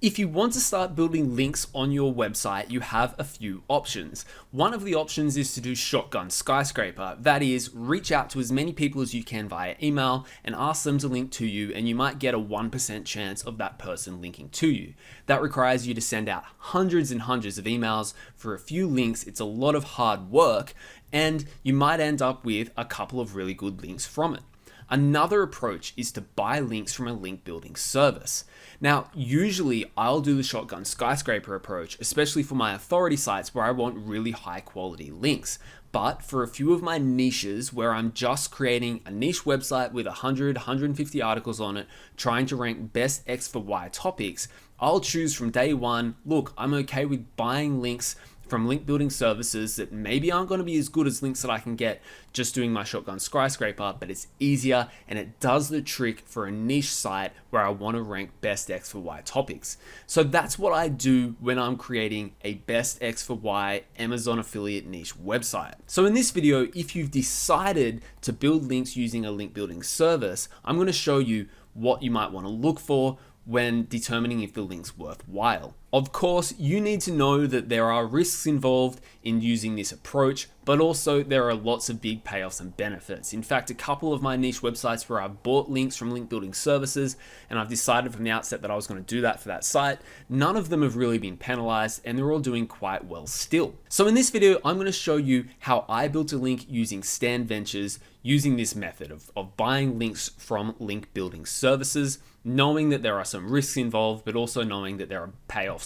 If you want to start building links on your website, you have a few options. One of the options is to do shotgun skyscraper. That is, reach out to as many people as you can via email and ask them to link to you, and you might get a 1% chance of that person linking to you. That requires you to send out hundreds and hundreds of emails for a few links. It's a lot of hard work, and you might end up with a couple of really good links from it. Another approach is to buy links from a link building service. Now, usually I'll do the shotgun skyscraper approach, especially for my authority sites where I want really high quality links. But for a few of my niches where I'm just creating a niche website with 100, 150 articles on it, trying to rank best X for Y topics, I'll choose from day one, look, I'm okay with buying links from link building services that maybe aren't going to be as good as links that I can get just doing my shotgun skyscraper, but it's easier and it does the trick for a niche site where I want to rank best X for Y topics. So that's what I do when I'm creating a best X for Y Amazon affiliate niche website. So in this video, if you've decided to build links using a link building service, I'm going to show you what you might want to look for when determining if the link's worthwhile. Of course, you need to know that there are risks involved in using this approach, but also there are lots of big payoffs and benefits. In fact, a couple of my niche websites where I've bought links from link building services and I've decided from the outset that I was going to do that for that site, none of them have really been penalized and they're all doing quite well still. So in this video, I'm going to show you how I built a link using StanVentures using this method of buying links from link building services, knowing that there are some risks involved, but also knowing that there are payoffs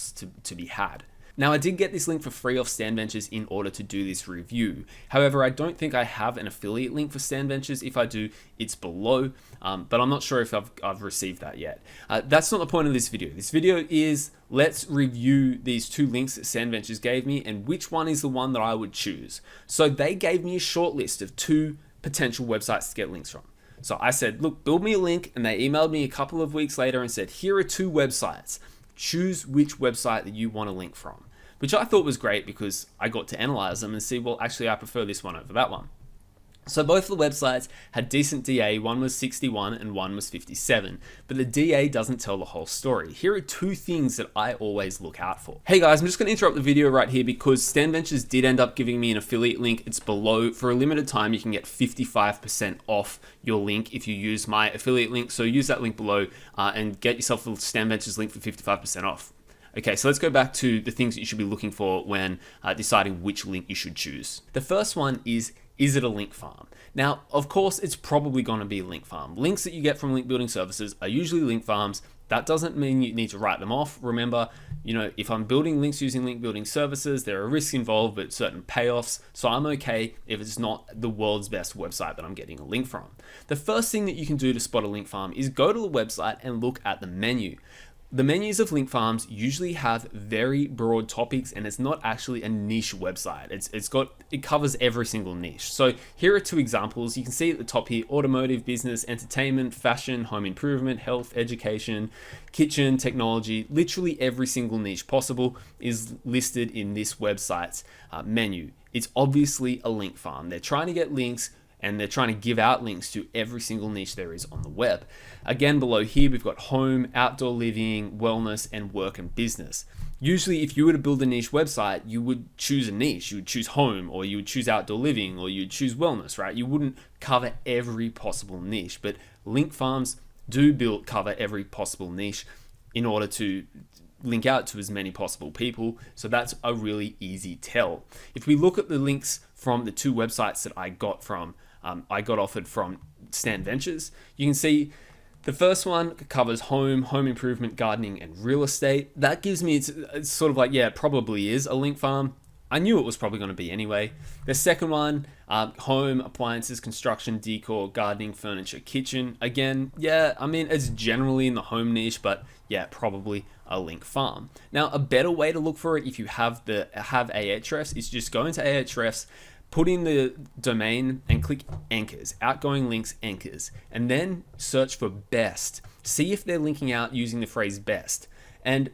to be had. Now, I did get this link for free off StanVentures in order to do this review. However, I don't think I have an affiliate link for StanVentures. If I do, it's below, but I'm not sure if I've received that yet. That's not the point of this video. This video is let's review these two links that StanVentures gave me and which one is the one that I would choose. So they gave me a short list of two potential websites to get links from. So I said, look, build me a link, and they emailed me a couple of weeks later and said, here are two websites. Choose which website that you want to link from, which I thought was great because I got to analyze them and see, well, actually, I prefer this one over that one. So both the websites had decent DA, one was 61 and one was 57, but the DA doesn't tell the whole story. Here are two things that I always look out for. Hey guys, I'm just going to interrupt the video right here because StanVentures did end up giving me an affiliate link. It's below. For a limited time, you can get 55% off your link if you use my affiliate link. So use that link below and get yourself a StanVentures link for 55% off. Okay, so let's go back to the things that you should be looking for when deciding which link you should choose. The first one is it a link farm? Now, of course, it's probably going to be a link farm. Links that you get from link building services are usually link farms. That doesn't mean you need to write them off. Remember, if I'm building links using link building services, there are risks involved, but certain payoffs. So I'm okay if it's not the world's best website that I'm getting a link from. The first thing that you can do to spot a link farm is go to the website and look at the menu. The menus of link farms usually have very broad topics, and it's not actually a niche website. It covers every single niche. So here are two examples. You can see at the top here, automotive, business, entertainment, fashion, home improvement, health, education, kitchen, technology. Literally every single niche possible is listed in this website's menu. It's obviously a link farm. They're trying to get links, and they're trying to give out links to every single niche there is on the web. Again, below here, we've got home, outdoor living, wellness, and work and business. Usually, if you were to build a niche website, you would choose a niche. You would choose home, or you would choose outdoor living, or you'd choose wellness, right? You wouldn't cover every possible niche, but link farms do cover every possible niche in order to link out to as many possible people. So that's a really easy tell. If we look at the links from the two websites that I got offered from StanVentures, you can see the first one covers home improvement, gardening, and real estate. That gives me, it's sort of like, yeah, it probably is a link farm. I knew it was probably going to be anyway. The second one, home, appliances, construction, decor, gardening, furniture, kitchen. Again, yeah, I mean, it's generally in the home niche, but yeah, probably a link farm. Now, a better way to look for it if you have Ahrefs is just go into Ahrefs, put in the domain and click anchors, outgoing links anchors, and then search for best. See if they're linking out using the phrase best. And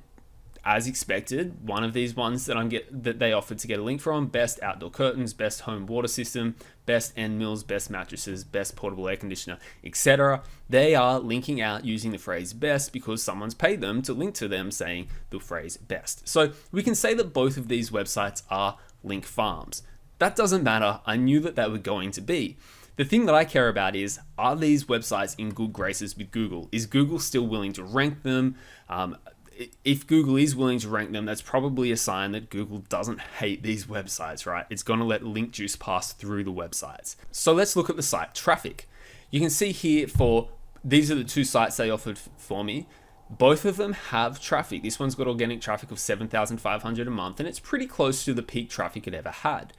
as expected, one of these ones that they offered to get a link from: best outdoor curtains, best home water system, best end mills, best mattresses, best portable air conditioner, etc. They are linking out using the phrase best because someone's paid them to link to them saying the phrase best. So we can say that both of these websites are link farms. That doesn't matter. I knew that they were going to be. The thing that I care about is, are these websites in good graces with Google? Is Google still willing to rank them? If Google is willing to rank them, that's probably a sign that Google doesn't hate these websites, right? It's going to let link juice pass through the websites. So let's look at the site traffic. You can see here these are the two sites they offered for me. Both of them have traffic. This one's got organic traffic of 7,500 a month, and it's pretty close to the peak traffic it ever had.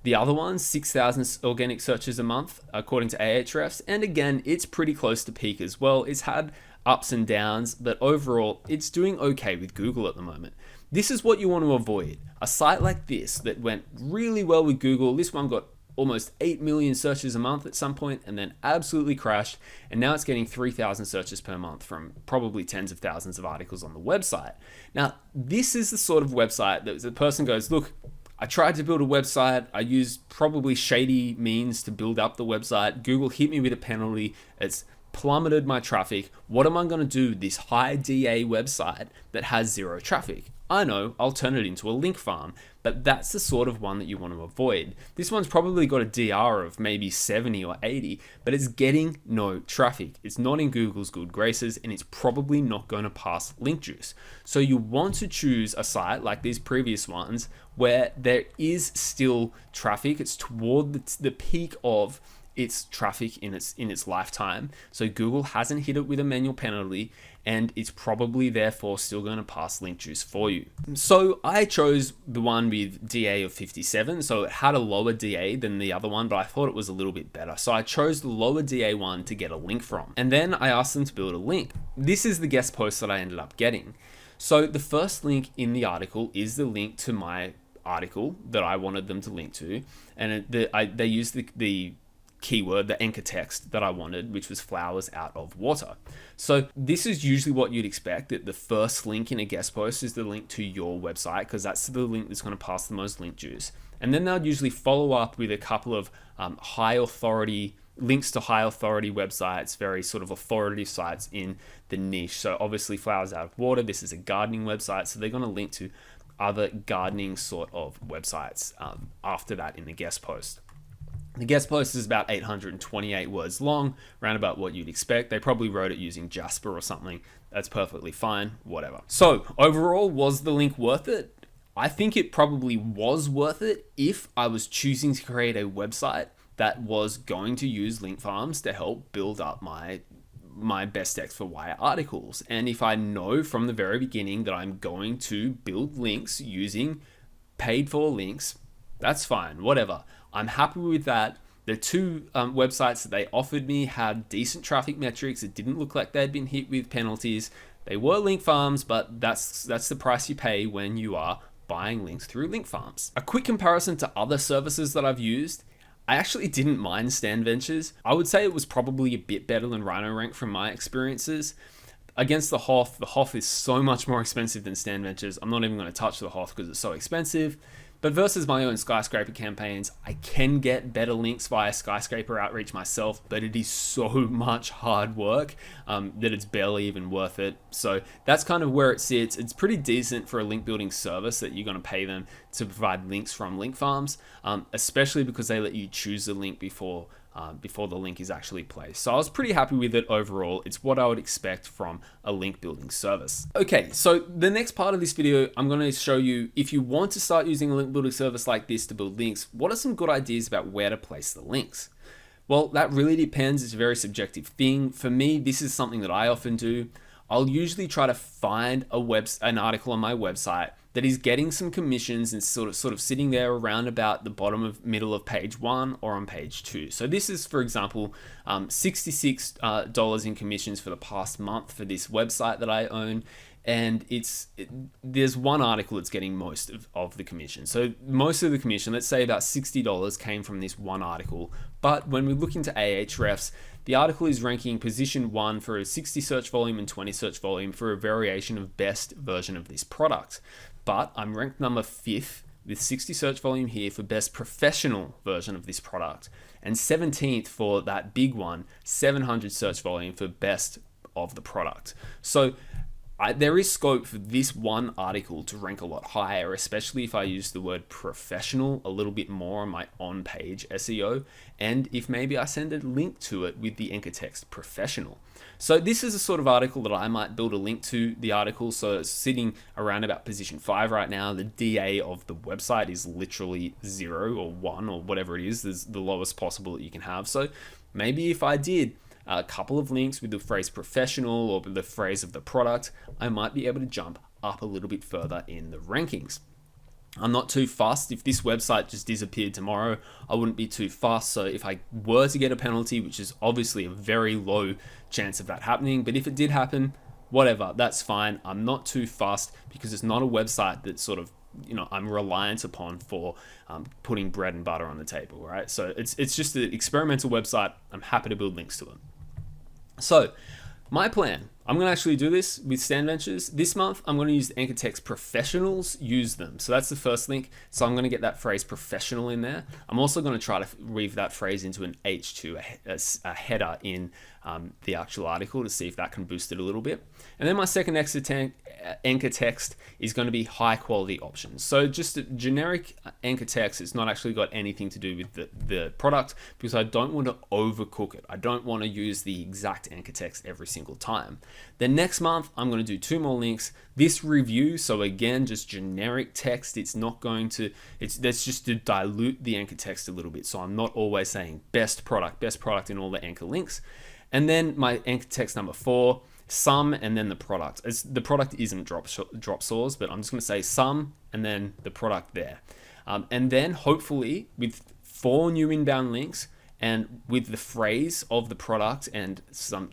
The other one, 6,000 organic searches a month, according to Ahrefs. And again, it's pretty close to peak as well. It's had ups and downs, but overall, it's doing okay with Google at the moment. This is what you want to avoid. A site like this that went really well with Google. This one got almost 8 million searches a month at some point and then absolutely crashed. And now it's getting 3,000 searches per month from probably tens of thousands of articles on the website. Now, this is the sort of website that the person goes, look, I tried to build a website. I used probably shady means to build up the website. Google hit me with a penalty. It's plummeted my traffic. What am I going to do with this high DA website that has zero traffic? I know, I'll turn it into a link farm, but that's the sort of one that you want to avoid. This one's probably got a DR of maybe 70 or 80, but it's getting no traffic. It's not in Google's good graces, and it's probably not going to pass link juice. So you want to choose a site like these previous ones where there is still traffic. It's toward the peak of its traffic in its lifetime. So Google hasn't hit it with a manual penalty, and it's probably therefore still going to pass link juice for you. So I chose the one with DA of 57. So it had a lower DA than the other one, but I thought it was a little bit better. So I chose the lower DA one to get a link from. And then I asked them to build a link. This is the guest post that I ended up getting. So the first link in the article is the link to my article that I wanted them to link to. And they used the keyword, the anchor text that I wanted, which was flowers out of water. So this is usually what you'd expect, that the first link in a guest post is the link to your website, because that's the link that's going to pass the most link juice. And then they'll usually follow up with a couple of high authority links to high authority websites, very sort of authoritative sites in the niche. So obviously flowers out of water, this is a gardening website, so they're going to link to other gardening sort of websites after that in the guest post. The guest post is about 828 words long, around about what you'd expect. They probably wrote it using Jasper or something. That's perfectly fine, whatever. So overall, was the link worth it? I think it probably was worth it if I was choosing to create a website that was going to use link farms to help build up my best X for Y articles. And if I know from the very beginning that I'm going to build links using paid for links, that's fine, whatever. I'm happy with that. The two websites that they offered me had decent traffic metrics. It didn't look like they'd been hit with penalties. They were link farms, but that's the price you pay when you are buying links through link farms. A quick comparison to other services that I've used. I actually didn't mind StanVentures. I would say it was probably a bit better than RhinoRank from my experiences. Against the Hoth is so much more expensive than StanVentures. I'm not even going to touch the Hoth because it's so expensive. But versus my own skyscraper campaigns, I can get better links via skyscraper outreach myself, but it is so much hard work that it's barely even worth it. So that's kind of where it sits. It's pretty decent for a link building service that you're going to pay them to provide links from link farms, especially because they let you choose the link before the link is actually placed. So I was pretty happy with it overall. It's what I would expect from a link building service. Okay, so the next part of this video, I'm going to show you, if you want to start using a link building service like this to build links, what are some good ideas about where to place the links? Well, that really depends. It's a very subjective thing. For me, this is something that I often do. I'll usually try to find an article on my website that is getting some commissions and sort of sitting there around about the middle of page 1 or on page 2. So this is, for example, $66 in commissions for the past month for this website that I own. And there's one article that's getting most of the commission. So most of the commission, let's say about $60, came from this one article. But when we look into Ahrefs, the article is ranking position 1 for a 60 search volume and 20 search volume for a variation of best version of this product. But I'm ranked number 5th with 60 search volume here for best professional version of this product, and 17th for that big one, 700 search volume for best of the product. So there is scope for this one article to rank a lot higher, especially if I use the word professional a little bit more on my on-page SEO, and if maybe I send a link to it with the anchor text professional. So this is a sort of article that I might build a link to the article. So it's sitting around about position 5 right now. The DA of the website is literally 0 or 1 or whatever it is. There's the lowest possible that you can have. So maybe if I did a couple of links with the phrase professional or the phrase of the product, I might be able to jump up a little bit further in the rankings. I'm not too fussed. If this website just disappeared tomorrow, I wouldn't be too fussed. So if I were to get a penalty, which is obviously a very low chance of that happening, but if it did happen, whatever, that's fine. I'm not too fussed because it's not a website that sort of, I'm reliant upon for putting bread and butter on the table, right? So it's just an experimental website. I'm happy to build links to it. So my plan, I'm going to actually do this with StanVentures. This month, I'm going to use the anchor text professionals, use them. So that's the first link. So I'm going to get that phrase professional in there. I'm also going to try to weave that phrase into an H2, a header in the actual article to see if that can boost it a little bit. And then my second anchor text is going to be high quality options. So just a generic anchor text. It's not actually got anything to do with the product because I don't want to overcook it. I don't want to use the exact anchor text every single time. Then next month, I'm going to do 2 more links. This review, so again, just generic text. It's not going to, that's just to dilute the anchor text a little bit. So I'm not always saying best product in all the anchor links. And then my anchor text number 4, some, and then the product. The product isn't drop source, but I'm just going to say some and then the product there. And then hopefully with 4 new inbound links and with the phrase of the product and some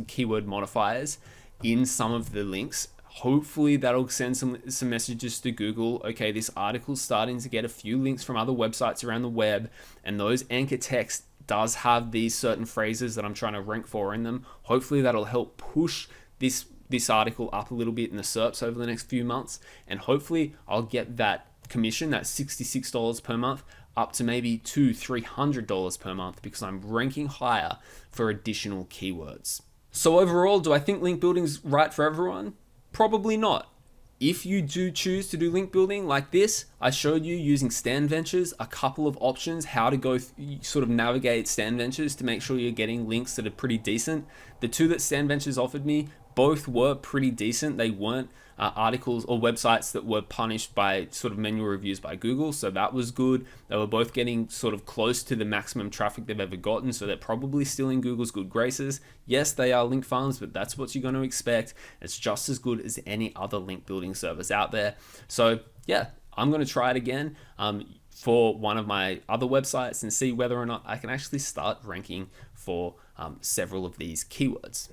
keyword modifiers in some of the links, hopefully that'll send some messages to Google. Okay, this article's starting to get a few links from other websites around the web, and those anchor text does have these certain phrases that I'm trying to rank for in them. Hopefully that'll help push this article up a little bit in the SERPs over the next few months, and hopefully I'll get that commission, that $66 per month, up to maybe $200-300 per month because I'm ranking higher for additional keywords. So overall, do I think link building's right for everyone? Probably not. If you do choose to do link building like this, I showed you using StanVentures a couple of options, how to go sort of navigate StanVentures to make sure you're getting links that are pretty decent. The 2 that StanVentures offered me, both were pretty decent. They weren't articles or websites that were punished by sort of manual reviews by Google, so that was good. They were both getting sort of close to the maximum traffic they've ever gotten, so they're probably still in Google's good graces. Yes, they are link farms, but that's what you're going to expect. It's just as good as any other link building service out there. So yeah, I'm going to try it again for one of my other websites and see whether or not I can actually start ranking for several of these keywords.